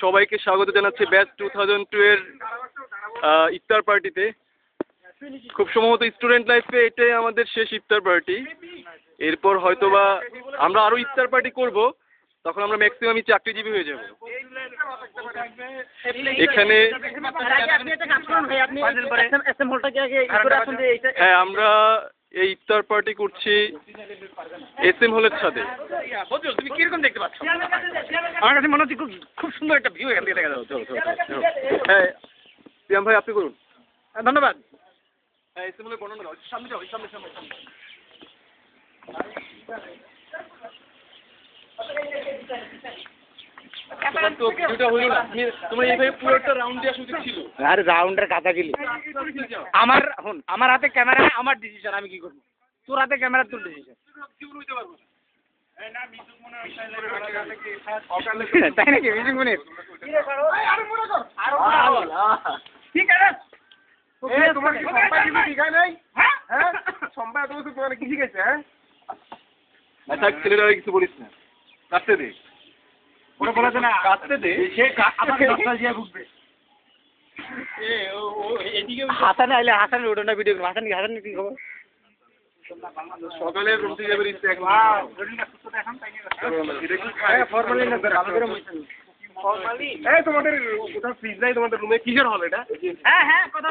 সবাইকে স্বাগত জানাচ্ছি ব্যাচ 2002 এর ইফতার পার্টিতে। খুব সম্ভবত স্টুডেন্ট লাইফে এটাই আমাদের শেষ ইফতার পার্টি। এরপর হয়তোবা আমরা আরো ইফতার পার্টি করব, তখন আমরা ম্যাক্সিমামই চাকরিজীবী হয়ে যাব। এখানে হ্যাঁ, আমরা এই ইফতার পার্টি করছি SM হলের ছাদে। তুমি কিরকম দেখতে পাচ্ছ? আমার কাছে মনে হচ্ছে খুব সুন্দর একটা ভিউ এখান থেকে দেখা যাচ্ছে। হ্যাঁ সিয়াম ভাই, আপনি করুন। ধন্যবাদ। হ্যাঁ, SM হলের বর্ণনা দাও। সামনে যাও, সামনে সামনে সামনে। আমার হাতে ক্যামেরা, আমার ডিসিশন, আমি কি করবো? তোর হাতে ক্যামেরা, তোর ডিসিশন। তাই নাকি? মিউজিক মনির ঠিক আছে। তোমার কি শিখেছে? ছেলেরা কিছু বলিস না, কাটতে দে। বলেছে না কাটতে দে, হাসানে আইলে হাসানের ওটা ভিডিও করবো। হাসান কি খবর? সকালে রুম থেকে যাবে ইচ্ছে এখন। তোমাদের কোথাও ফ্রিজ নাই তোমাদের রুমে? কিসের হল এটা? হ্যাঁ কথা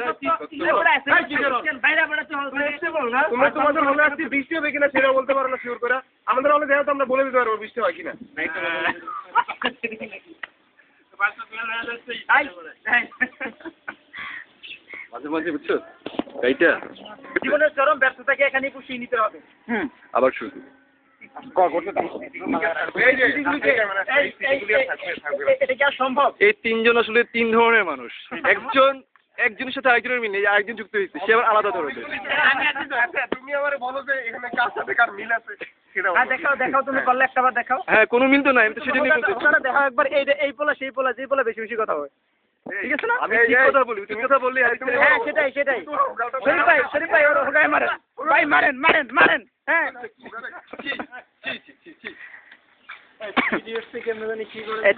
তোমরা তোমাদের হলে আসছি, বৃষ্টি হবে কিনা সেটা বলতে পারো না শিওর করে। আমাদের হলে দেখো তো আমরা বলে দিতে পারবো বৃষ্টি হয় কিনা। মাঝে মাঝে বুঝছো এইটা জীবনের চরম ব্যর্থতাকে এখানে পুষিয়ে নিতে হবে। আবার শুরু এটা কি আর সম্ভব? এই তিনজন আসলে তিন ধরনের মানুষ। একজনের সাথে আরেকজনের মিল নেই, আরেকজন যুক্ত হয়েছে, সে আবার আলাদা ধরনের। তুমি আমার বলো যে এখানে কার সাথে কার মিল আছে দেখাও তুমি পারলে একটা বার দেখাও। হ্যাঁ, কোনো মিল তো নাই, আমি তো সেটা নিয়ে বলতেছি। দেখাও একবার, এই পোলা সেই পোলা, যে পোলা বেশি বেশি কথা হয়, ঠিক আছে না? আমি ঠিক কথা বলি, তুমি কথা বললি। হ্যাঁ সেটাই শরীফ ভাই ওর গায়ে মারেন ভাই, মারেন। হ্যাঁ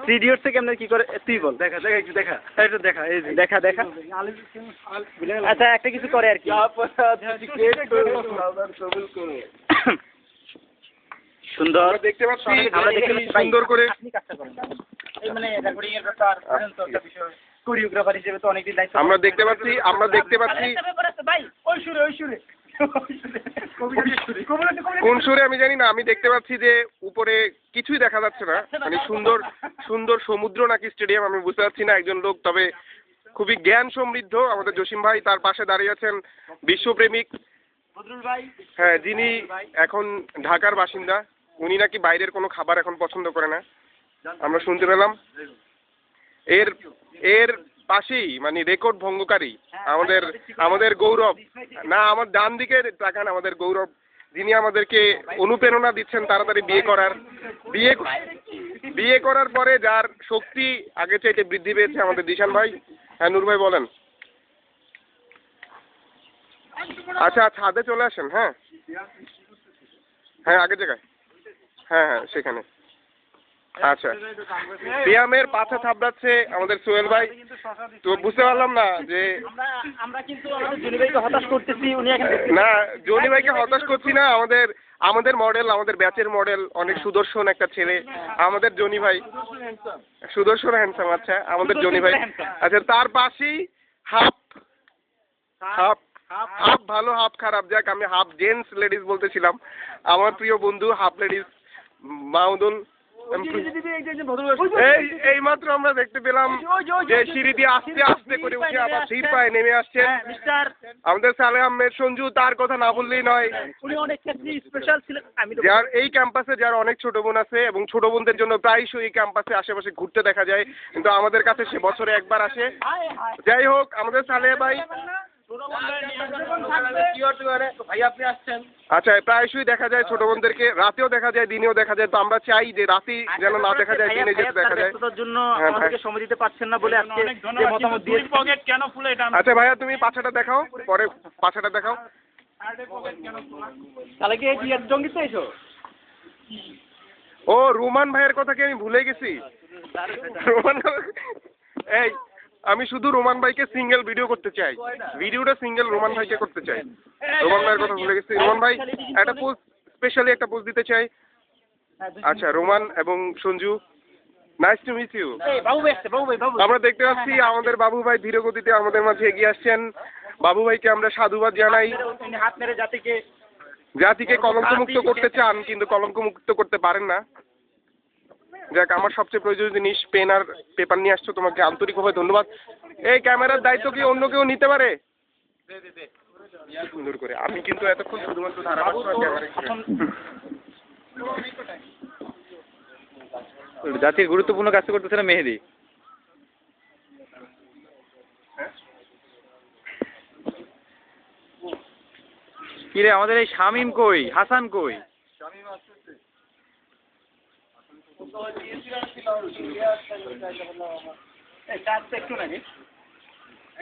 থ্রি ইডিয়টস থেকে আমরা কি করে তুই বল। দেখা একটু দেখা, একটু দেখা আচ্ছা একটা কিছু করে আর কি। সুন্দর দেখতে পাচ্ছি, আমরা সুন্দর করে এই মানে রেকর্ডিং এর ব্যাপার, একটা বিষয়, কোরিওগ্রাফার হিসেবে তো অনেকদিন দায়িত্ব আমরা দেখতে পাচ্ছি ভাই। ওই সুরে কোন সুরে আমি জানি না। আমি দেখতে পাচ্ছি যে উপরে কিছুই দেখা যাচ্ছে না, মানে সুন্দর সমুদ্র নাকি স্টেডিয়াম আমি বুঝতে পারছি না। একজন লোক তবে খুবই জ্ঞান সমৃদ্ধ, আমাদের জসিম ভাই, তার পাশে দাঁড়িয়ে আছেন বিশ্বপ্রেমিক বদরুল ভাই। হ্যাঁ, যিনি এখন ঢাকার বাসিন্দা। উনি নাকি বাইরের কোনো খাবার এখন পছন্দ করে না, আমরা শুনতে পেলাম। এর পাশেই মানে রেকর্ড ভঙ্গকারী আমাদের গৌরব, না আমার ডান দিকে তাকান, আমাদের গৌরব, যিনি আমাদেরকে অনুপ্রেরণা দিচ্ছেন তাড়াতাড়ি বিয়ে করার পরে যার শক্তি আগে চাইতে বৃদ্ধি পেয়েছে, আমাদের দিশান ভাই। হ্যাঁ নূর ভাই বলেন। আচ্ছা ছাদে চলে আসেন। হ্যাঁ আগের জায়গায়, হ্যাঁ সেখানে। আচ্ছা, ব্যায়ামের পাছা থাপড়াচ্ছে আমাদের সোহেল ভাই। তো বুঝতে পারলাম না যে আমরা কিন্তু আমাদের জনি ভাইকে হতাশ করতেছি। উনি এখন না, জনি ভাইকে হতাশ করছি না। আমাদের মডেল, আমাদের ব্যাচের মডেল, অনেক সুদর্শন একটা ছেলে আমাদের জনি ভাই। সুদর্শন হ্যান্ডসাম, আচ্ছা আমাদের জনি ভাই। আচ্ছা, তার পাশেই হাফ ভালো হাফ খারাপ, যাক আমি হাফ জেন্টস লেডিস বলতেছিলাম। আমার প্রিয় বন্ধু হাফ লেডিস মাহমুদুল। এই মাত্র আমরা দেখতে পেলাম যে সিঁড়ি দিয়ে আস্তে আস্তে করে উঠে আবার ধীর পায়ে নেমে আসছেন আমাদের সালেহ আহমেদ সঞ্জু। তার কথা না বললেই নয়, যার এই ক্যাম্পাসে যার অনেক ছোট বোন আছে এবং ছোট বোনদের জন্য প্রায়শই এই ক্যাম্পাসে আশেপাশে ঘুরতে দেখা যায়, কিন্তু আমাদের কাছে সে বছরে একবার আসে। যাই হোক, আমাদের সালেহ ভাই আচ্ছা প্রায়শই দেখা যায় ছোট বোনদেরকে, রাতেও দেখা যায় দিনেও দেখা যায়। তো আমরা চাই যে রাতে যেন না দেখা যায়, দিনে যেতে দেখা যায়। সময় দিতে পারছেন না বলে আজকে মতামত দিয়ে। আচ্ছা ভাইয়া তুমি পাছাটা দেখাও, পরে পাছাটা দেখাও। তাহলে কি জঙ্গিতে এসো? ও রোমান ভাইয়ের কথা কি আমি ভুলে গেছি? রোমান এই আমি শুধু রোমান ভাইকে সিঙ্গেল ভিডিও করতে চাই, ভিডিওটা সিঙ্গেল রোমান ভাইকে করতে চাই। রোমান ভাইয়ের কথা ভুলে গেছি। রোমান ভাই একটা পোস্ট, স্পেশালি একটা পোস্ট দিতে চাই। আচ্ছা রোমান এবং Sanju, nice to meet you. আমরা দেখতে পাচ্ছি আমাদের বাবু ভাই ধীর গতিতে আমাদের মাঝে এগিয়ে আসছেন। বাবু ভাইকে আমরা সাধুবাদ জানাই। হাত মেরে জাতিকে কলঙ্কমুক্ত করতে চান কিন্তু কলঙ্কমুক্ত করতে পারেন না। যাক, আমার সবচেয়ে প্রয়োজনীয় জিনিস পেন আর পেপার নিয়ে আসছো, তোমাকে আন্তরিকভাবে ধন্যবাদ। এই ক্যামেরার দায়িত্ব কি অন্য কেউ নিতে পারে? সুন্দর করে। আমি কিন্তু এতক্ষণ শুধুমাত্র ধারাভাষ্য আর ক্যামেরা জাতির গুরুত্বপূর্ণ কাজ করতেছে না মেহেদি। কিরে আমাদের এই শামিম কই, হাসান কই? একটু নাকি